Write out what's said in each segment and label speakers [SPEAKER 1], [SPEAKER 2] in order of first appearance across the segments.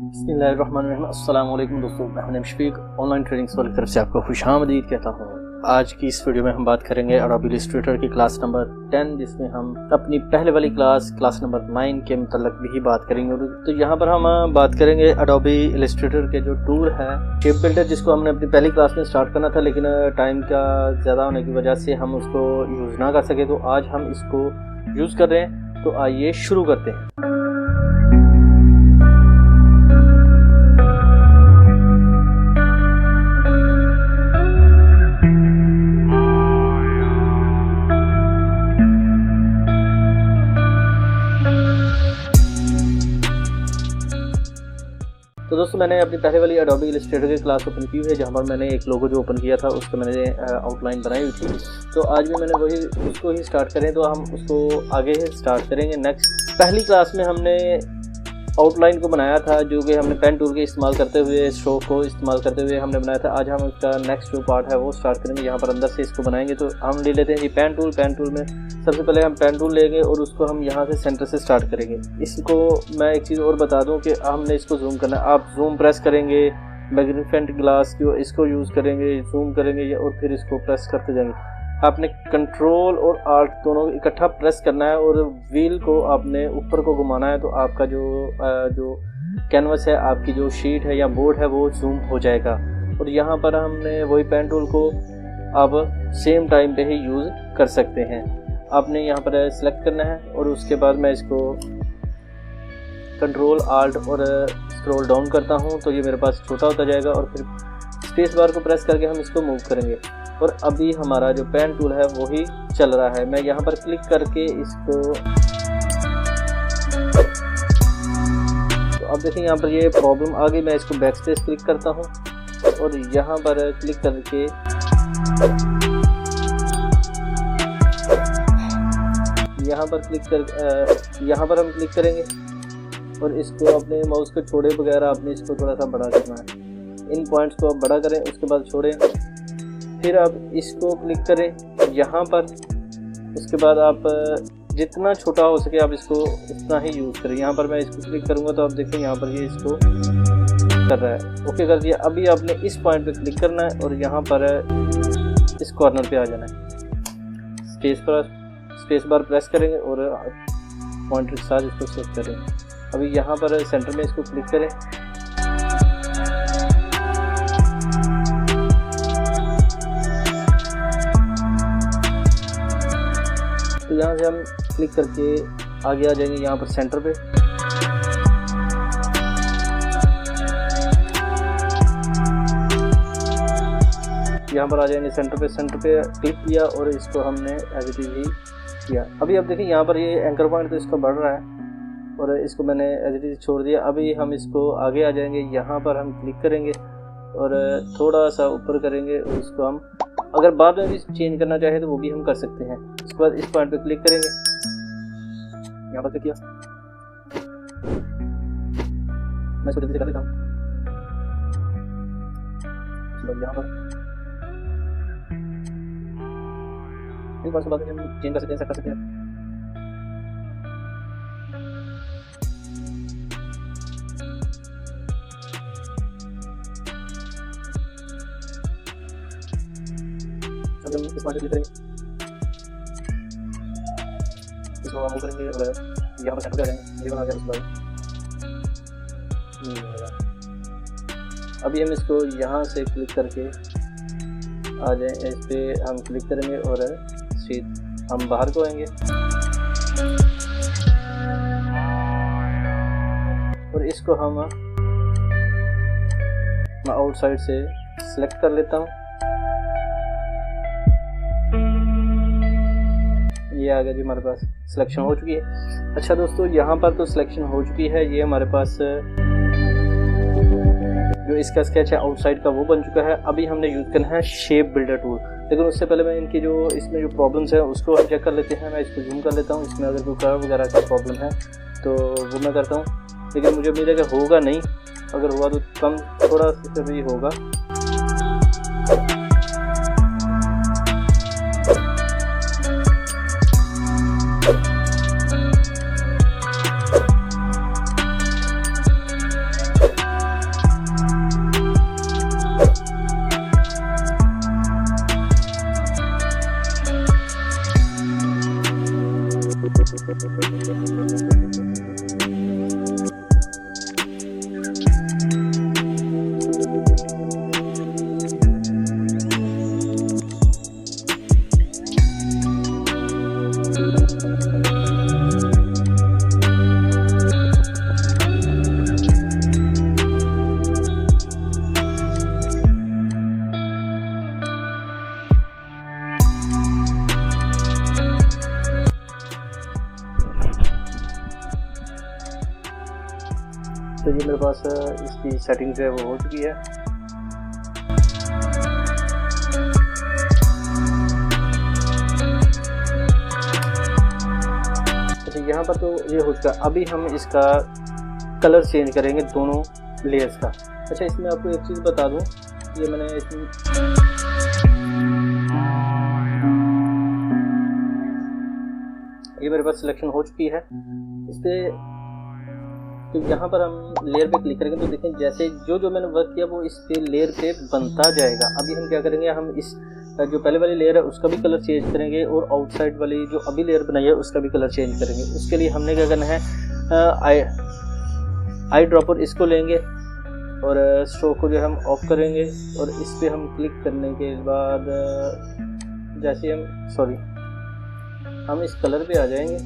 [SPEAKER 1] बिस्मिल्लाहिर्रहमानिर्रहीम। अस्सलाम वालेकुम दोस्तों, मैं हूं शफीक। ऑनलाइन ट्रेनिंग स्कूल की तरफ से आपको खुशामदीद कहता हूं। आज की इस वीडियो में हम बात करेंगे अडोबी इलस्ट्रेटर की क्लास नंबर 10, जिसमें हम अपनी पहले वाली क्लास नंबर 9 के मुतल्लिक भी बात करेंगे। तो यहाँ पर हम बात करेंगे अडोबी इलस्ट्रेटर के जो टूल है शेप बिल्डर, जिसको हमने अपनी पहली क्लास में स्टार्ट करना था, लेकिन टाइम का ज़्यादा होने की वजह से हम उसको यूज़ ना कर सके। तो आज हम इसको यूज़ कर रहे हैं, तो आइए शुरू करते हैं। तो दोस्तों, मैंने अपनी पहले वाली अडोबी इलस्ट्रेटर की क्लास ओपन की हुई है, जहाँ पर मैंने एक लोगो जो ओपन किया था उसको मैंने आउटलाइन बनाई हुई थी। तो आज भी मैंने उसको ही स्टार्ट करें, तो हम उसको आगे स्टार्ट करेंगे। नेक्स्ट पहली क्लास में हमने आउटलाइन को बनाया था, जो कि हमने पेन टूल के इस्तेमाल करते हुए, स्ट्रोक को इस्तेमाल करते हुए हमने बनाया था। आज हम उसका नेक्स्ट जो पार्ट है वो स्टार्ट करेंगे। यहाँ पर अंदर से इसको बनाएंगे। तो हम ले लेते हैं जी पेन टूल में सबसे पहले हम पेन टूल लेंगे और उसको हम यहाँ से सेंटर से स्टार्ट करेंगे। इसको मैं एक चीज़ और बता दूँ कि हमने इसको जूम करना है। आप जूम प्रेस करेंगे, मैग्नीफाइंग ग्लास जो इसको यूज़ करेंगे, जूम करेंगे और फिर इसको प्रेस करते जाएंगे। आपने कंट्रोल और आल्ट दोनों इकट्ठा प्रेस करना है और व्हील को आपने ऊपर को घुमाना है। तो आपका जो कैनवस है, आपकी जो शीट है या बोर्ड है, वो जूम हो जाएगा। और यहाँ पर हमने वही पेन टूल को अब सेम टाइम पे ही यूज़ कर सकते हैं। आपने यहाँ पर सेलेक्ट करना है और उसके बाद मैं इसको कंट्रोल आल्ट और स्क्रॉल डाउन करता हूँ, तो ये मेरे पास छोटा होता जाएगा। और फिर स्पेस बार को प्रेस करके हम इसको मूव करेंगे। और अभी हमारा जो पेन टूल है वो ही चल रहा है। मैं यहाँ पर क्लिक करके इसको, तो अब देखें यहाँ पर ये प्रॉब्लम आ गई। मैं इसको बैक स्पेस क्लिक करता हूँ और यहाँ पर क्लिक करके यहाँ पर हम क्लिक करेंगे और इसको अपने माउस को छोड़े बगैर आपने इसको थोड़ा सा बड़ा करना है। इन पॉइंट्स को आप बड़ा करें, उसके बाद छोड़ें, फिर आप इसको क्लिक करें यहाँ पर। उसके बाद आप जितना छोटा हो सके आप इसको इतना ही यूज़ करें। यहाँ पर मैं इसको क्लिक करूँगा तो आप देखें यहाँ पर ये इसको कर रहा है। ओके कर दिया। अभी आपने इस पॉइंट पे क्लिक करना है और यहाँ पर इस कॉर्नर पे आ जाना है। स्पेस बार प्रेस करेंगे और पॉइंटर के साथ इसको सेलेक्ट करेंगे। अभी यहाँ पर सेंटर में इसको क्लिक करें। तो यहाँ से हम क्लिक करके आगे आ जाएंगे यहाँ पर सेंटर पे। यहाँ पर आ जाएंगे सेंटर पे क्लिक किया और इसको हमने एज इट इज ही किया। अभी अब देखिए यहाँ पर ये एंकर पॉइंट तो इसका बढ़ रहा है और इसको मैंने एज इट इज छोड़ दिया। अभी हम इसको आगे आ जाएंगे। यहाँ पर हम क्लिक करेंगे और थोड़ा सा ऊपर करेंगे और इसको हम अगर बाद में भी चेंज करना चाहे तो वो भी हम कर सकते हैं। इसके बाद इस पॉइंट पे क्लिक करेंगे, यहाँ पर क्लिक किया। मैं इसको जल्दी से कर लेता हूँ। यहाँ पर एक बार से बाद में हम चेंज कर सकते हैं। इस पॉइंट पे क्लिक करेंगे, इसको मूव करेंगे और यहाँ पर सेंटर पे आ जाएंगे। ये बना दिया उसके बाद अभी हम इसको यहाँ से क्लिक करके आ जाए। इस पे हम क्लिक करेंगे और सीट हम बाहर को आएंगे और इसको हम आउटसाइड से सिलेक्ट कर लेता हूँ। ये आ गया जी, हमारे पास सिलेक्शन हो चुकी है। अच्छा दोस्तों, यहाँ पर तो सिलेक्शन हो चुकी है। ये हमारे पास जो इसका स्केच है आउटसाइड का वो बन चुका है। अभी हमने यूज़ करना है शेप बिल्डर टूल, लेकिन उससे पहले मैं इनकी जो इसमें जो प्रॉब्लम्स है उसको हम चेक कर लेते हैं। मैं इसको जूम कर लेता हूँ। इसमें अगर कोई कर्व वगैरह का प्रॉब्लम है तो वो मैं करता हूँ, लेकिन मुझे उम्मीद है कि होगा नहीं। अगर हुआ तो कम थोड़ा सा भी होगा। मेरे पास इसकी सेटिंग जो है वो हो चुकी है। अच्छा, यहाँ पर तो ये हो चुका। अभी हम इसका कलर चेंज करेंगे दोनों लेयर्स का। अच्छा, इसमें आपको एक चीज़ बता दूँ, ये मैंने इसमें ये मेरे पास सिलेक्शन हो चुकी है इस पर। तो यहाँ पर हम लेयर पे क्लिक करेंगे तो देखें जैसे जो मैंने वर्क किया वो इस पे लेयर पे बनता जाएगा। अभी हम क्या करेंगे, हम इस जो पहले वाली लेयर है उसका भी कलर चेंज करेंगे और आउटसाइड वाली जो अभी लेयर बनाई है उसका भी कलर चेंज करेंगे। उसके लिए हमने क्या करना है, आई ड्रॉपर इसको लेंगे और स्ट्रोक को जो हम ऑफ करेंगे और इस पर हम क्लिक करने के बाद जैसे हम इस कलर पे आ जाएंगे,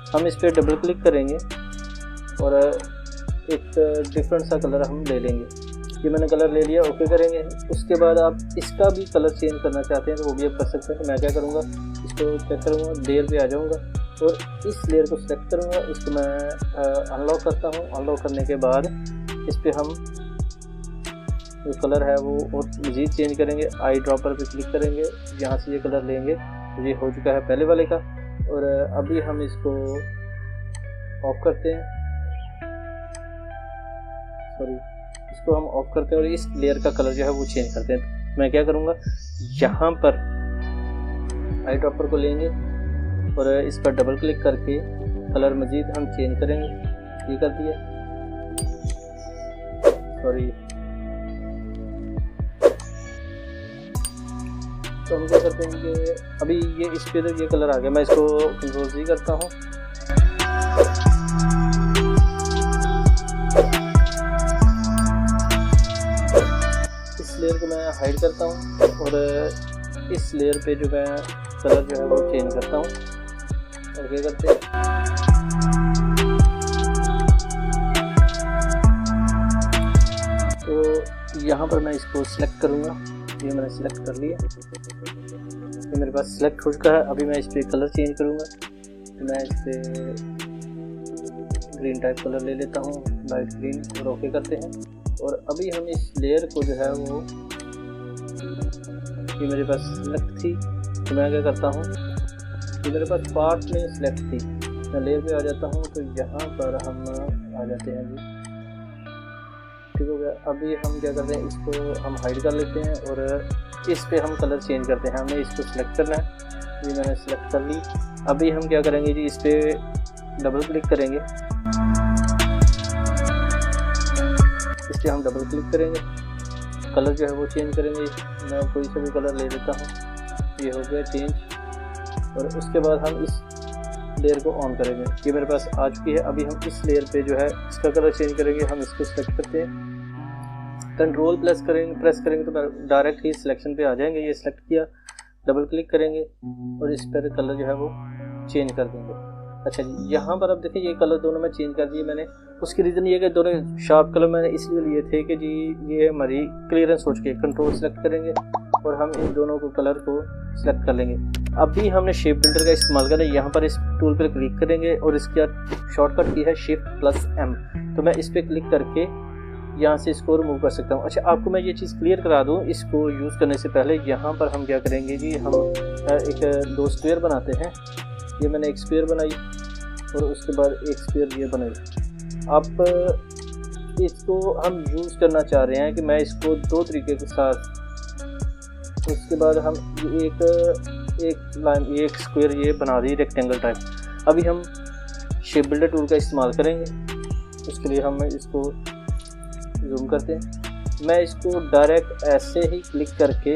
[SPEAKER 1] हम इस पर डबल क्लिक करेंगे और एक डिफरेंट सा कलर हम ले लेंगे। ये मैंने कलर ले लिया, ओके करेंगे। उसके बाद आप इसका भी कलर चेंज करना चाहते हैं तो वो भी आप कर सकते हैं। तो मैं क्या करूँगा, इसको चेक करूँगा, लेयर पे आ जाऊँगा और इस लेयर को सिलेक्ट करूँगा। इसको मैं अनलॉक करता हूँ। अनलॉक करने के बाद इस पर हम जो कलर है वो और मज़ीद चेंज करेंगे। आई ड्रॉपर पे क्लिक करेंगे, यहाँ से ये कलर लेंगे। ये हो चुका है पहले वाले का। और अभी हम इसको ऑफ करते हैं, इसको हम ऑफ करते हैं और इस लेयर का कलर जो है वो चेंज करते हैं। मैं क्या करूँगा, यहाँ पर आई ड्रॉपर को लेंगे और इस पर डबल क्लिक करके कलर मज़ीद हम चेंज करेंगे। ये कर दिया, तो हम क्या करते हैं कि अभी ये इस पे ये कलर आ गया। मैं इसको कंट्रोल जी करता हूँ। इस लेयर को मैं हाइड करता हूँ और इस लेयर पे जो मैं कलर जो है वो चेंज करता हूँ। और क्या करते हैं, तो यहाँ पर मैं इसको सिलेक्ट करूँगा। ये मैंने सिलेक्ट कर लिया, ये मेरे पास सिलेक्ट हो चुका है। अभी मैं इस पर कलर चेंज करूँगा। तो मैं इस पर ग्रीन टाइप कलर ले लेता हूँ, लाइट ग्रीन, और ओके करते हैं। और अभी हम इस लेयर को जो है वो, ये मेरे पास सिलेक्ट थी तो मैं क्या करता हूँ, ये मेरे पास पार्ट में सिलेक्ट थी, मैं लेयर पे आ जाता हूँ। तो यहाँ पर हम आ जाते हैं जी, ठीक हो गया। अभी हम क्या करते हैं, इसको हम हाइड कर लेते हैं और इस पे हम कलर चेंज करते हैं। हमें इसको सिलेक्ट करना है, ये मैंने सिलेक्ट कर ली। अभी हम क्या करेंगे जी, इस पे डबल क्लिक करेंगे, इस पे हम डबल क्लिक करेंगे, कलर जो है वो चेंज करेंगे। मैं कोई सा भी कलर ले लेता हूँ, ये हो गया चेंज। और उसके बाद हम इस लेयर को ऑन करेंगे। ये मेरे पास आ चुकी है। अभी हम इस लेयर पे जो है इसका कलर चेंज करेंगे। हम इसको सिलेक्ट करते हैं, कंट्रोल प्रेस करेंगे तो डायरेक्ट ही सिलेक्शन पे आ जाएंगे। ये सिलेक्ट किया, डबल क्लिक करेंगे और इस पर कलर जो है वो चेंज कर देंगे। अच्छा जी, यहाँ पर अब देखिए ये कलर दोनों में चेंज कर दिए मैंने। उसकी रीज़न ये कि दोनों शार्प कलर मैंने इसलिए लिए थे कि जी ये हमारी क्लियरेंस हो चुकी है। कंट्रोल सेलेक्ट करेंगे और हम इन दोनों को कलर को सिलेक्ट कर लेंगे। अभी हमने शेप बिल्डर का इस्तेमाल करना है। यहाँ पर इस टूल पर क्लिक करेंगे और इसका शॉर्टकट की है Shift+M। तो मैं इस पर क्लिक करके यहाँ से इसको रिमूव कर सकता हूँ। अच्छा, आपको मैं ये चीज़ क्लियर करा दूँ, इसको यूज़ करने से पहले यहाँ पर हम क्या करेंगे जी, हम एक 2 स्क्वायर बनाते हैं। ये मैंने एक स्क्वायर बनाई और उसके बाद एक स्क्वायर ये बनाई। आप इसको हम यूज़ करना चाह रहे हैं कि मैं इसको 2 तरीके के साथ, उसके बाद हम एक स्क्वायर ये बना दी रेक्टेंगल टाइप। अभी हम शेप बिल्डर टूल का इस्तेमाल करेंगे। उसके लिए हम इसको जूम करते हैं। मैं इसको डायरेक्ट ऐसे ही क्लिक करके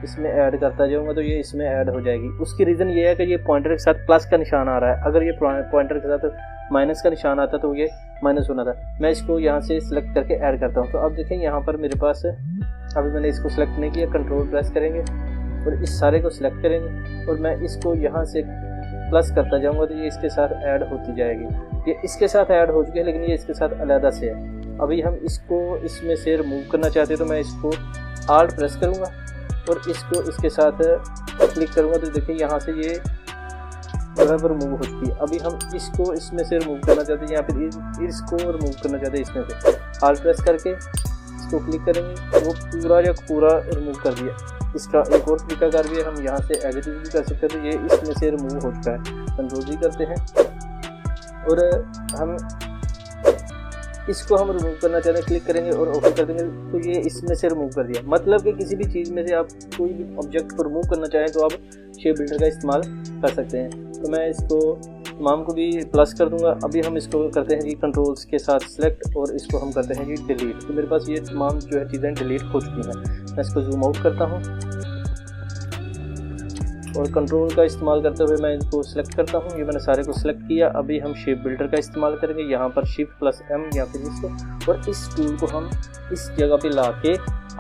[SPEAKER 1] इसमें ऐड करता जाऊंगा तो ये इसमें ऐड हो जाएगी। उसकी रीज़न ये है कि ये पॉइंटर के साथ प्लस का निशान आ रहा है। अगर ये पॉइंटर के साथ माइनस का निशान आता तो ये माइनस होना था। मैं इसको यहाँ से सिलेक्ट करके ऐड करता हूँ। तो अब देखें यहाँ पर मेरे पास, अभी मैंने इसको सिलेक्ट नहीं किया, कंट्रोल प्रेस करेंगे और इस सारे को सिलेक्ट करेंगे और मैं इसको यहाँ से प्लस करता जाऊँगा तो ये इसके साथ ऐड होती जाएगी। ये इसके साथ ऐड हो चुकी है लेकिन ये इसके साथ अलग से है। अभी हम इसको इसमें से रिमूव करना चाहते हैं तो मैं इसको Alt प्रेस करूँगा और इसको इसके साथ क्लिक करूँगा तो देखिए यहाँ से ये जो है वो रिमूव हो चुकी है। अभी हम इसको इसमें से रिमूव करना चाहते हैं, या फिर इसको रिमूव करना चाहते हैं इसमें से। ऑल्ट प्रेस करके इसको क्लिक करेंगे, वो पूरा रिमूव कर दिया। इसका एक और तरीकाकार भी है, हम यहाँ से एडिट भी कर सकते हैं। तो ये इसमें से रिमूव हो चुका है। कंट्रोल जी करते हैं और हम इसको हम रिमूव करना चाहते हैं, क्लिक करेंगे और ओके कर देंगे, तो ये इसमें से रिमूव कर दिया। मतलब कि किसी भी चीज़ में से आप कोई भी ऑब्जेक्ट को रिमूव करना चाहें तो आप शेप बिल्डर का इस्तेमाल कर सकते हैं। तो मैं इसको तमाम को भी प्लस कर दूंगा। अभी हम इसको करते हैं जी कंट्रोल्स के साथ सिलेक्ट, और इसको हम करते हैं जी डिलीट। तो मेरे पास ये तमाम जो है चीज़ें डिलीट हो चुकी हैं। मैं इसको जूम आउट करता हूँ और कंट्रोल का इस्तेमाल करते हुए मैं इनको सिलेक्ट करता हूँ। ये मैंने सारे को सिलेक्ट किया। अभी हम शेप बिल्डर का इस्तेमाल करेंगे, यहाँ पर Shift+M या फिर इसको, और इस टूल को हम इस जगह पे ला के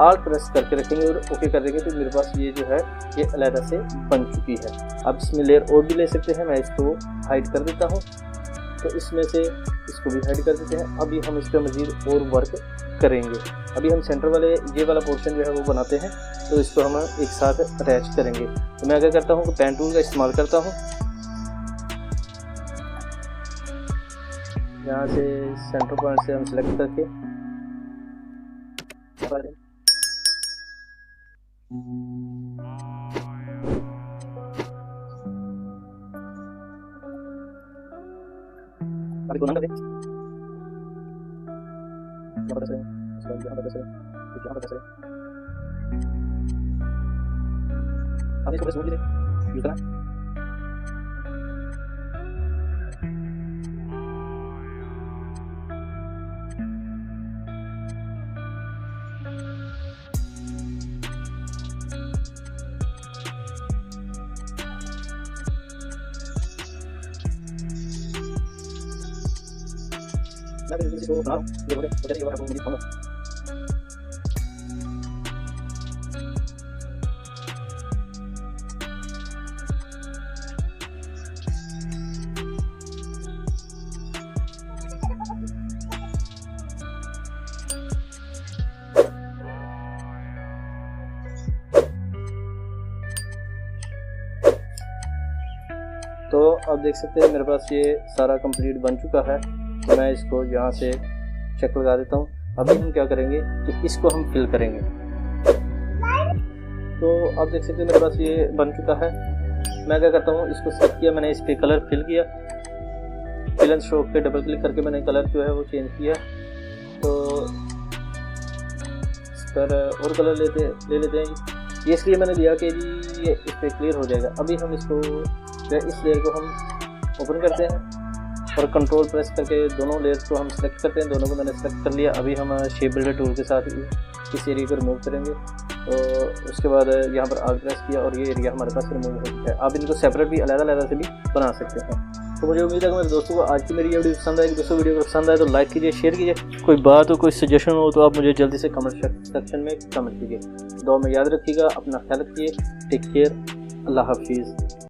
[SPEAKER 1] ऑल्ट प्रेस करके रखेंगे और ओके कर देंगे। तो मेरे पास ये जो है ये अलग से बन चुकी है। अब इसमें लेयर और भी ले सकते हैं। मैं इसको हाइड कर देता हूँ, तो इसमें से इसको भी हाइड कर देते हैं। अभी हम इस पर मज़ीद और वर्क करेंगे। अभी हम सेंटर वाले ये वाला पोर्शन जो है वो बनाते हैं, तो इसको हम एक साथ अटैच करेंगे। तो मैं क्या करता हूँ कि पेन टूल का इस्तेमाल करता हूँ। यहाँ से सेंटर पॉइंट से हम सेलेक्ट करके अभी तो ना करें, अभी इसको यूज करना। मैं भी इसी को बना ये बोले तो ये वाला मुझे खोलो। तो अब देख सकते हैं मेरे पास ये सारा कंप्लीट बन चुका है। तो मैं इसको यहाँ से चेक लगा देता हूँ। अभी हम क्या करेंगे कि इसको हम फिल करेंगे। तो अब देख सकते हैं मेरे पास ये बन चुका है। मैं क्या करता हूँ, इसको सेलेक्ट किया, मैंने इस पर कलर फिल किया। फिल एंड स्ट्रोक पे डबल क्लिक करके मैंने कलर जो है वो चेंज किया। तो इस पर और कलर ले लेते हैं। ये इसलिए मैंने लिया कि जी ये इस पर क्लियर हो जाएगा। अभी हम इसको इस लेयर को हम ओपन करते हैं और कंट्रोल प्रेस करके दोनों लेयर्स को हम सेलेक्ट करते हैं। दोनों को मैंने सेलेक्ट कर लिया। अभी हम शेप बिल्डर टूल के साथ इस एरिया को रिमूव करेंगे। तो उसके बाद यहाँ पर ऑल्ट प्रेस किया और ये एरिया हमारे पास रिमूव हो चुका है। आप इनको सेपरेट भी अलग से भी बना सकते हैं। तो मुझे उम्मीद है कि मेरे दोस्तों को आज की मेरी ये वीडियो पसंद आएगी। दोस्तों वीडियो को पसंद आए तो लाइक कीजिए, शेयर कीजिए। कोई बात हो, कोई सजेशन हो तो आप मुझे जल्दी से कमेंट सेक्शन में कमेंट कीजिए। दुआ में याद रखिएगा, अपना ख्याल रखिए। टेक केयर, अल्लाह हाफिज़।